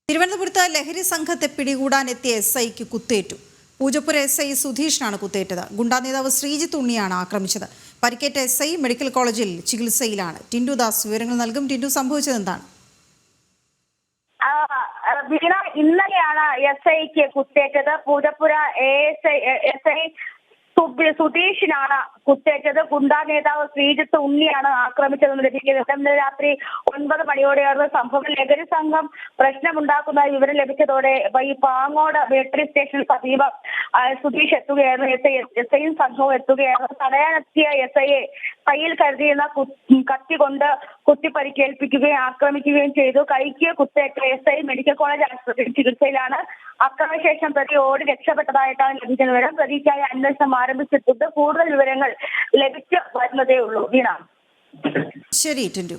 തിരുവനന്തപുരത്ത് ലഹരി സംഘത്തെ പിടികൂടാനെത്തിയ SIക്ക് കുത്തേറ്റു. പൂജപ്പുര SI സുധീഷിനാണ് കുത്തേറ്റത്. ഗുണ്ടാ നേതാവ് ശ്രീജിത്ത് ഉണ്ണിയാണ് ആക്രമിച്ചത്. പരിക്കേറ്റ SI മെഡിക്കൽ കോളേജിൽ ചികിത്സയിലാണ്. ടിൻഡു ദാസ് വിവരങ്ങൾ നൽകും. ടിൻഡു, സംഭവിച്ചത് എന്താണ്? ഇന്നലെയാണ് SIക്ക് കുത്തേറ്റത്. പൂജപ്പുര SI സുധീഷിനാണ് കുത്തേറ്റത്. ഗുണ്ടാ നേതാവ് ശ്രീജിത്ത് ഉണ്ണിയാണ് ആക്രമിച്ചതെന്ന് ലഭിക്കുന്നത്. ഇന്നലെ രാത്രി 9 മണിയോടെയാണ് സംഭവം. ലഹരി സംഘം പ്രശ്നമുണ്ടാക്കുന്ന വിവരം ലഭിച്ചതോടെ ഈ പാങ്ങോട് മിലിറ്ററി സ്റ്റേഷന് സമീപം സുധീഷ് എത്തുകയായിരുന്നു. SIയും സംഘവും എത്തുകയായിരുന്നു. തടയാനെത്തിയ SIയെ കയ്യിൽ കരുതിയിരുന്ന കത്തി കൊണ്ട് കുത്തി പരിക്കേൽപ്പിക്കുകയും ആക്രമിക്കുകയും ചെയ്തു. കൈക്ക് കുത്തേറ്റ SI മെഡിക്കൽ കോളേജ് ആശുപത്രിയിൽ ചികിത്സയിലാണ്. അക്രമശേഷം പ്രതി ഓടി രക്ഷപ്പെട്ടതായിട്ടാണ് ലഭിക്കുന്ന വിവരം. പ്രതിക്കായി അന്വേഷണം ആരംഭിച്ചിട്ടുണ്ട്. കൂടുതൽ വിവരങ്ങൾ ലഭിച്ചു വരുന്നതേ ഉള്ളൂ. വീണ. ശരി ടിൻഡു.